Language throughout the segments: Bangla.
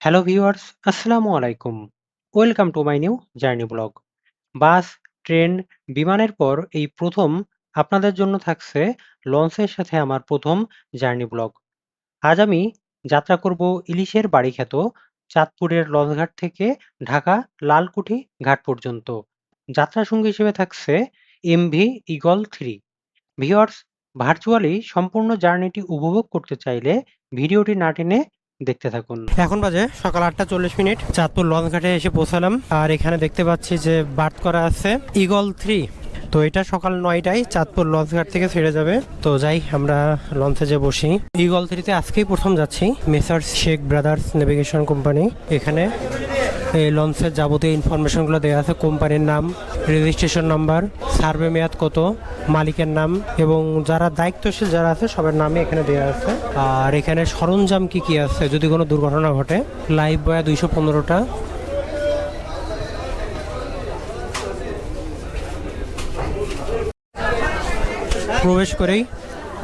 হ্যালো ভিউয়ার্স, আসসালামু আলাইকুম। Welcome to my new journey blog. Bus, train, বিমানের পর এই প্রথম আপনাদের জন্য থাকছে লঞ্চের সাথে আমার প্রথম জার্নি ব্লগ। আজ আমি যাত্রা করব ইলিশের বাড়িখ্যাত চাঁদপুরের লঞ্চঘাট থেকে ঢাকা লালকুঠি ঘাট পর্যন্ত। যাত্রা সঙ্গী হিসেবে থাকছে এমভি ঈগল 3। ভিউয়ার্স, ভার্চুয়ালি সম্পূর্ণ জার্নিটি উপভোগ করতে চাইলে ভিডিওটি না টেনে দেখতে থাকুন। এখন বাজে সকাল 8:40, চাঁদপুর লঞ্চঘাটে এসে পৌঁছালাম। আর এখানে দেখতে পাচ্ছি যে বার্থ করা আছে ঈগল 3। তো এটা সকাল 9টায় চাঁদপুর লঞ্চঘাট থেকে ছেড়ে যাবে। তো যাই আমরা লঞ্চে যে বসি। ঈগল 3তে আজকেই প্রথম যাচ্ছি। Messrs Sheikh brothers navigation company. এখানে এই লঞ্চের যাবতীয় ইনফরমেশনগুলো দেওয়া আছে, কোম্পানির নাম, রেজিস্ট্রেশন নাম্বার, সার্ভে মেয়াদ কত, মালিকের নাম এবং যারা দায়িত্বশীল যারা আছে সবার নামে এখানে দেওয়া আছে। আর এখানে সরঞ্জাম কি কি আছে যদি কোনো দুর্ঘটনা ঘটে। লাইফ বয় 215টা। প্রবেশ করেই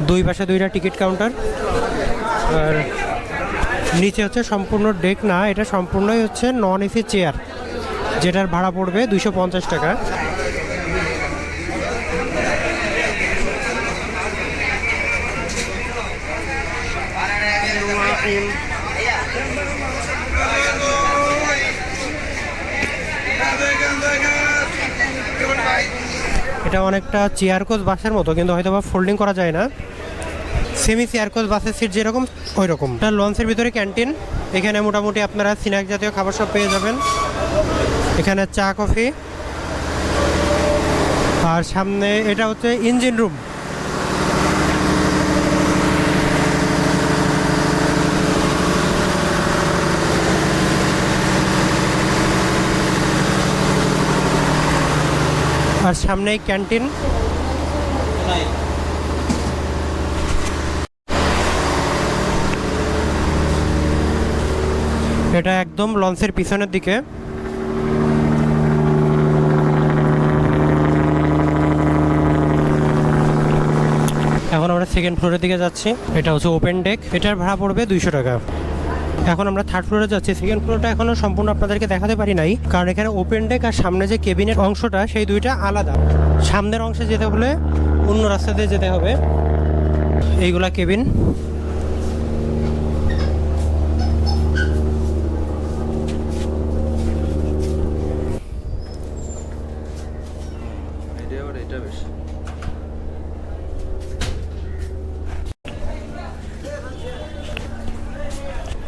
দুই পাশে দুইটা টিকিট কাউন্টার। আর নিচে হচ্ছে সম্পূর্ণ ডেক না, এটা সম্পূর্ণই হচ্ছে নন এসি চেয়ার, যেটার ভাড়া পড়বে 250 টাকা। এটা অনেকটা চেয়ার কোচ বাসের মতো, কিন্তু হয়তো বা ফোল্ডিং করা যায় না। সেমি চেয়ার কোচ বাসের সিট যেরকম ওই রকম। এটা লঞ্চের ভিতরে ক্যান্টিন। এখানে মোটামুটি আপনারা স্ন্যাক জাতীয় খাবার সব পেয়ে যাবেন। এখানে চা কফি। আর সামনে এটা হচ্ছে ইঞ্জিন রুম। আর সামনেই ক্যান্টিন। এটা একদম লঞ্চের পিছনের দিকে। এখন আমরা সেকেন্ড ফ্লোরের দিকে যাচ্ছি। এটা হচ্ছে ওপেন ডেক। এটার ভাড়া পড়বে 200 টাকা। এখন আমরা থার্ড ফ্লোরে যাচ্ছি। সেকেন্ড ফ্লোরটা এখনো সম্পূর্ণ আপনাদেরকে দেখাতে পারি নাই, কারণ এখানে ওপেন ডেক আর সামনে যে কেবিনের অংশটা সেই দুইটা আলাদা। সামনের অংশে যেতে হলে অন্য রাস্তা দিয়ে যেতে হবে। এইগুলা কেবিন।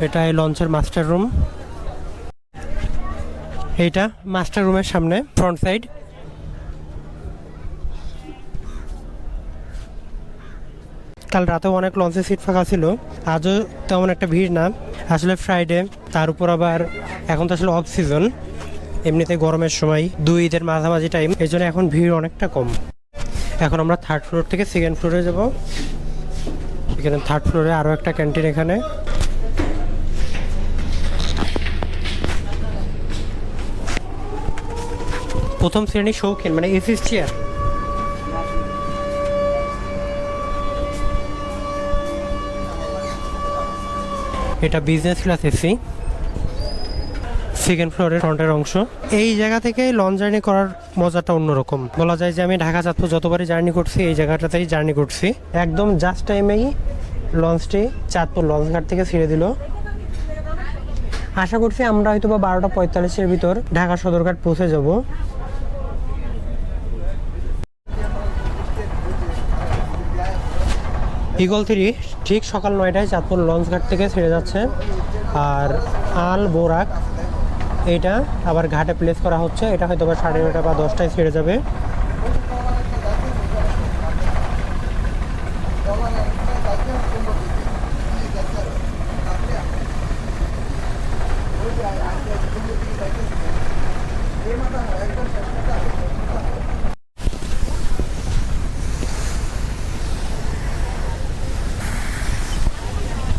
এটা এই লঞ্চের মাস্টার রুম। এইটা মাস্টার রুমের সামনে ফ্রন্ট সাইড। কাল রাতেও অনেক লঞ্চে সিট ফাঁকা ছিল, আজও তেমন একটা ভিড় না। আসলে ফ্রাইডে, তার উপর আবার এখন তো আসলে অফ সিজন, এমনিতে গরমের সময়, দুই ঈদের মাঝামাঝি টাইম, এই জন্য এখন ভিড় অনেকটা কম। এখন আমরা থার্ড ফ্লোর থেকে সেকেন্ড ফ্লোরে যাব। এখানে থার্ড ফ্লোরে আরও একটা ক্যান্টিন। এখানে প্রথম শ্রেণী শৌখিন, মানে এসি চেয়ার। এটা বিজনেস ক্লাস এসি। সেকেন্ড ফ্লোরের ফ্রন্টের অংশ। এই জায়গা থেকে লঞ্চ জার্নি করার মজাটা অন্যরকম। বলা যায় যে আমি ঢাকা চাঁদপুর যতবারই জার্নি করছি এই জায়গাটাতেই জার্নি করছি। একদম জাস্ট টাইমেই লঞ্চটি চাঁদপুর লঞ্চঘাট থেকে ছেড়ে দিল। আশা করছি আমরা হয়তো বা 12:45-এর ভিতর ঢাকা সদরঘাট পৌঁছে যাব। ঈগল 3 ঠিক সকাল 9টায় চাঁদপুর লঞ্চঘাট থেকে ছেড়ে যাচ্ছে। আর আল বোরাক এইটা আবার ঘাটে প্লেস করা হচ্ছে। এটা হয়তো বা 9:30 বা 10টায় ছেড়ে যাবে।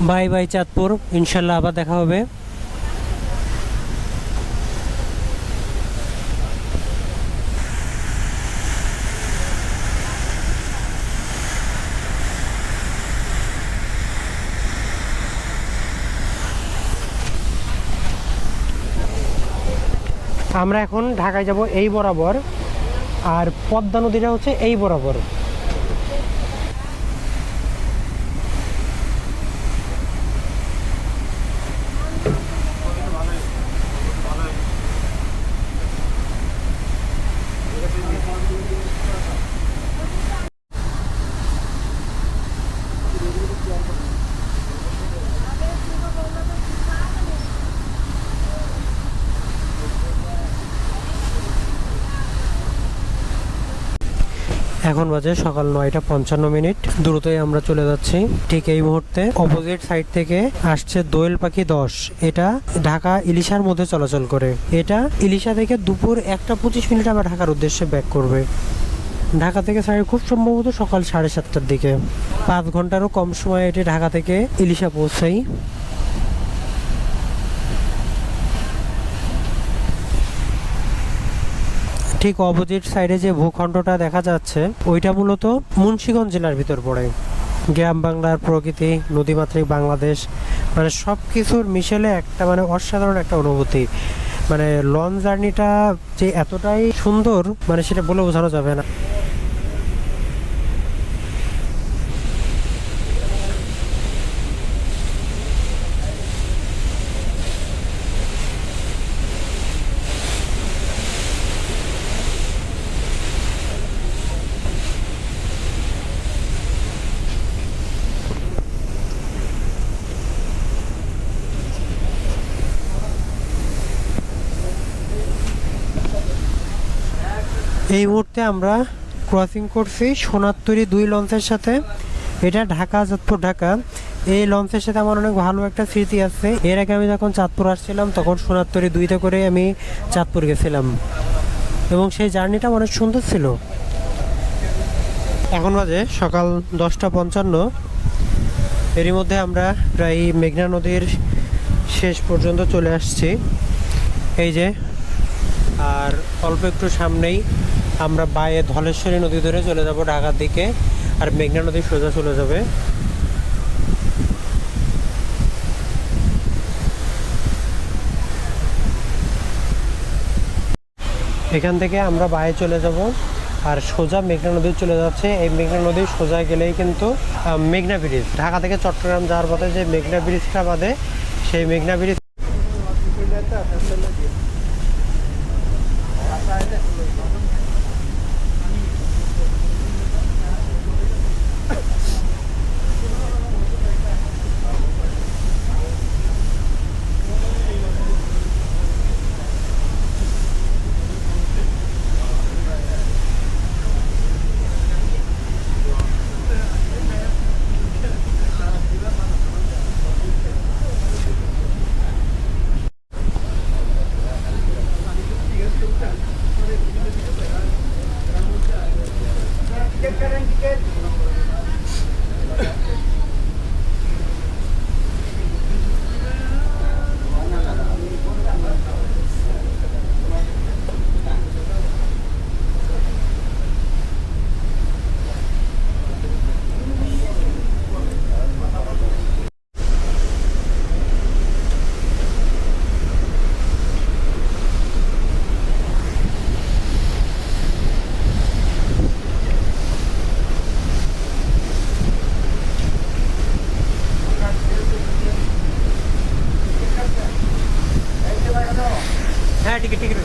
বাই বাই চাঁদপুর, ইনশাল্লাহ আবার দেখা হবে। আমরা এখন ঢাকায় যাব এই বরাবর, আর পদ্মা নদীটা হচ্ছে এই বরাবর। এখন বাজে সকাল 9:55। দ্রুতই আমরা চলে যাচ্ছি। ঠিক এই মুহূর্তে অপোজিট সাইড থেকে আসছে দোয়েল পাখি 10। এটা ঢাকা ইলিশার মধ্যে চলাচল করে। এটা ইলিশা থেকে দুপুর 1:25 আবার ঢাকার উদ্দেশ্যে ব্যাক করবে। ঢাকা থেকে ছাড়ে খুব সম্ভবত সকাল 7:30টার দিকে। 5 ঘন্টারও কম সময়ে এটি ঢাকা থেকে ইলিশা পৌঁছাই। ঠিক অপোজিট সাইডে যে ভূখণ্ডটা দেখা যাচ্ছে ওইটা মূলত মুন্সিগঞ্জ জেলার ভিতর পড়ে। গ্রাম বাংলার প্রকৃতি, নদীমাতৃক বাংলাদেশ, মানে সব কিছুর মিশেলে একটা মানে অসাধারণ একটা অনুভূতি। মানে লঞ্চ জার্নিটা যে এতটাই সুন্দর মানে সেটা বলে বোঝানো যাবে না। এই মুহূর্তে আমরা ক্রসিং করছি সোনারতরী 2 লঞ্চের সাথে। এটা ঢাকা চাঁদপুর ঢাকা। এই লঞ্চের সাথে আমার অনেক ভালো একটা স্মৃতি আছে। এর আগে আমি যখন চাঁদপুর আসছিলাম তখন সোনারতরী 2তে করে আমি চাঁদপুর গেছিলাম এবং সেই জার্নিটা অনেক সুন্দর ছিল। এখন বাজে সকাল 10:55। এরই মধ্যে আমরা প্রায় মেঘনা নদীর শেষ পর্যন্ত চলে আসছি। এই যে, আর অল্প একটু সামনেই আমরা বায়ে ধলেশ্বরী নদী ধরে চলে যাব ঢাকার দিকে, আর মেঘনা নদী সোজা চলে যাবে। এখান থেকে আমরা বায়ে চলে যাব আর সোজা মেঘনা নদী চলে যাচ্ছে। এই মেঘনা নদী সোজা গেলেই কিন্তু মেঘনা ব্রিজ, ঢাকা থেকে চট্টগ্রাম যাওয়ার পথে যে মেঘনা ব্রিজটা বাদে সেই মেঘনা ব্রিজ। হ্যাঁ, টিকিট টিকিট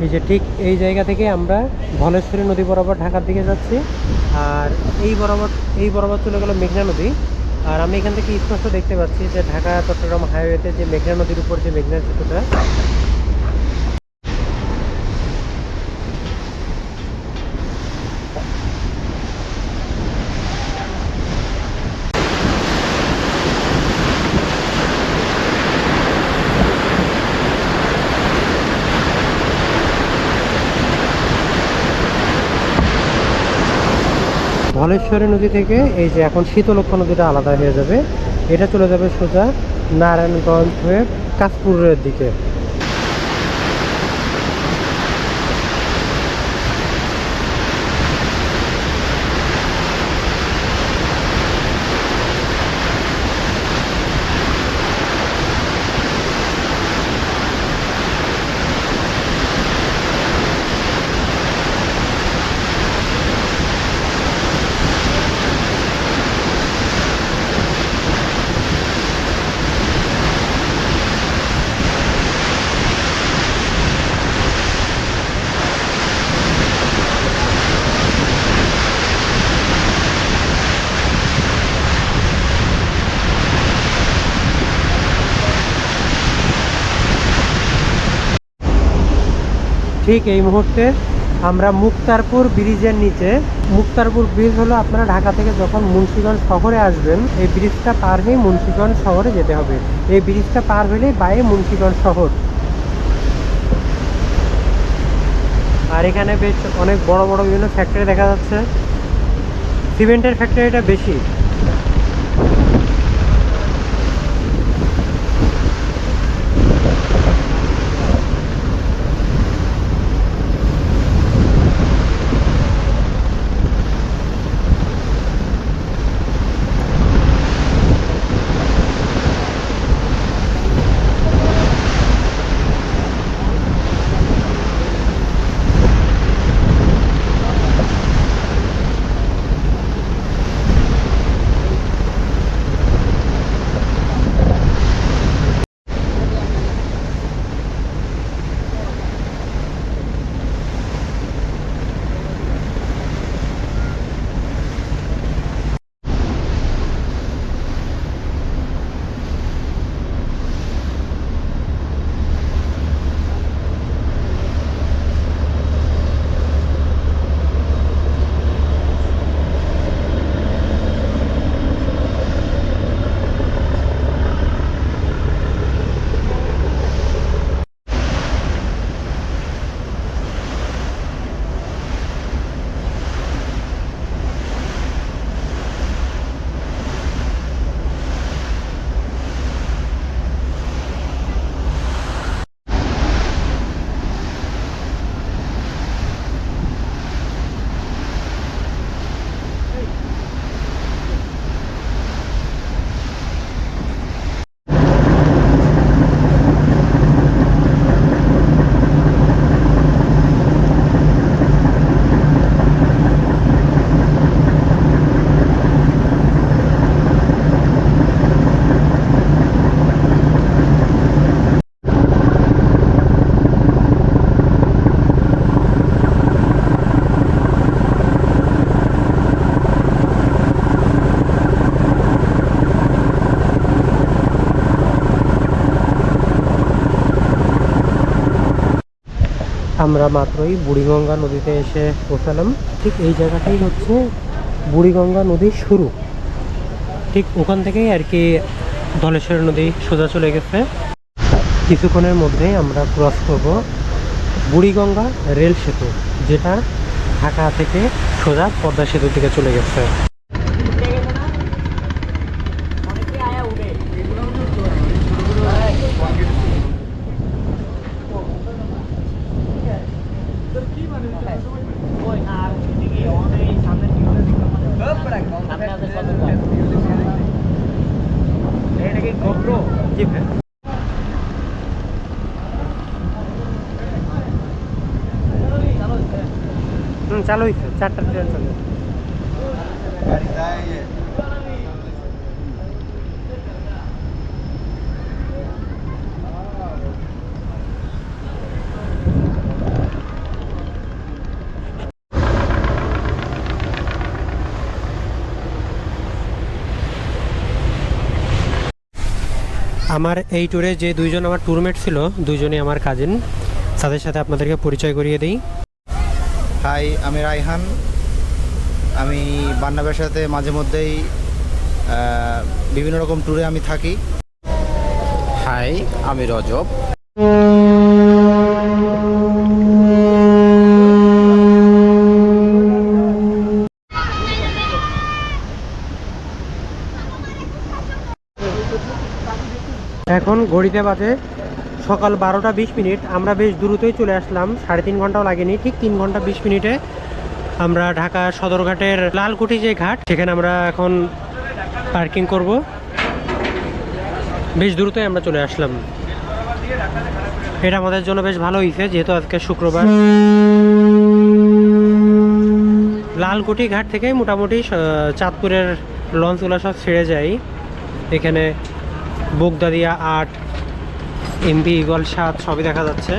এই যে ঠিক এই জায়গা থেকে আমরা ধলেশ্বরী নদী বরাবর ঢাকার দিকে যাচ্ছি, আর এই বরাবর চলে গেল মেঘনা নদী। আর আমি এখান থেকে স্পষ্ট দেখতে পাচ্ছি যে ঢাকা চট্টগ্রাম হাইওয়েতে যে মেঘনা নদীর উপর যে মেঘনা সেতুটা, ধলেশ্বরী নদী থেকে এই যে এখন শীতলক্ষ্যা নদীটা আলাদা হয়ে যাবে, এটা চলে যাবে সোজা নারায়ণগঞ্জ হয়ে কাশপুরের দিকে। ঠিক এই মুহূর্তে আমরা মুক্তারপুর ব্রিজের নিচে। মুক্তারপুর ব্রিজ হলো আপনারা ঢাকা থেকে যখন মুন্সিগঞ্জ শহরে আসবেন, এই ব্রিজটা পার হয়ে মুন্সিগঞ্জ শহরে যেতে হবে। এই ব্রিজটা পার হলেই বাইরে মুন্সিগঞ্জ শহর। আর এখানে বেশ অনেক বড় বড় বিভিন্ন ফ্যাক্টরি দেখা যাচ্ছে, সিমেন্টের ফ্যাক্টরিটা বেশি। আমরা মাত্রই বুড়িগঙ্গা নদীতে এসে পৌঁছালাম। ঠিক এই জায়গাটাই হচ্ছে বুড়িগঙ্গা নদীর শুরু। ঠিক ওখান থেকেই আর কি ধলেশ্বরী নদী সোজা চলে গেছে। কিছুক্ষণের মধ্যেই আমরা ক্রস করব বুড়িগঙ্গা রেল সেতু, যেটা ঢাকা থেকে সোজা পদ্মা সেতুর দিকে চলে গেছে। চালু হয়েছে, 4টা ট্রেন চলে। আমার এই ট্যুরে যে দুইজন আমার ট্যুরমেট ছিল, দুইজনই আমার কাজিন। তাদের সাথে আপনাদেরকে পরিচয় করিয়ে দিই। হাই, আমি রায়হান। আমি বান্নাবের সাথে মাঝে মধ্যেই বিভিন্ন রকম ট্যুরে আমি থাকি। হাই, আমি রজব। এখন ঘড়িতে বাজে সকাল 12টা 20 মিনিট। আমরা বেশ দ্রুতই চলে আসলাম, 3.5 ঘন্টাও লাগেনি, ঠিক 3 ঘন্টা 20 মিনিটে আমরা ঢাকা সদরঘাটের লালকুঠি যে ঘাট সেখানে আমরা এখন পার্কিং করব। বেশ দ্রুতই আমরা চলে আসলাম। এটা আমাদের জন্য বেশ ভালো হয়েছে, যেহেতু আজকে শুক্রবার। লালকুঠি ঘাট থেকে মোটামুটি চাঁদপুরের লঞ্চগুলো সব ছেড়ে যায়। এখানে বোগদাদিয়া 8, এমভি ইগল 7 সবই দেখা যাচ্ছে।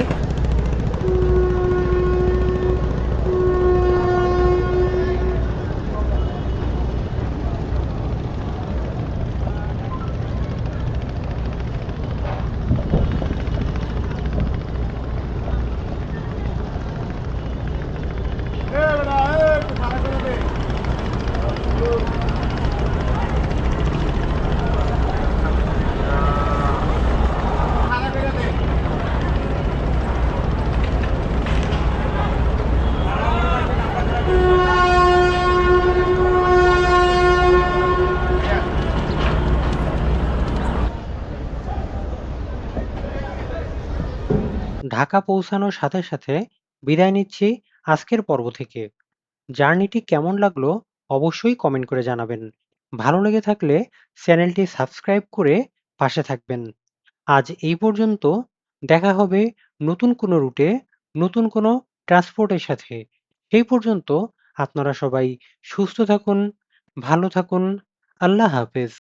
ঢাকা পৌঁছানোর সাথে সাথে বিদায় নিচ্ছি আজকের পর্ব থেকে। জার্নিটি কেমন লাগলো অবশ্যই কমেন্ট করে জানাবেন। ভালো লেগে থাকলে চ্যানেলটি সাবস্ক্রাইব করে পাশে থাকবেন। আজ এই পর্যন্ত। দেখা হবে নতুন কোনো রুটে, নতুন কোনো ট্রান্সপোর্টের সাথে। সেই পর্যন্ত আপনারা সবাই সুস্থ থাকুন, ভালো থাকুন। আল্লাহ হাফেজ।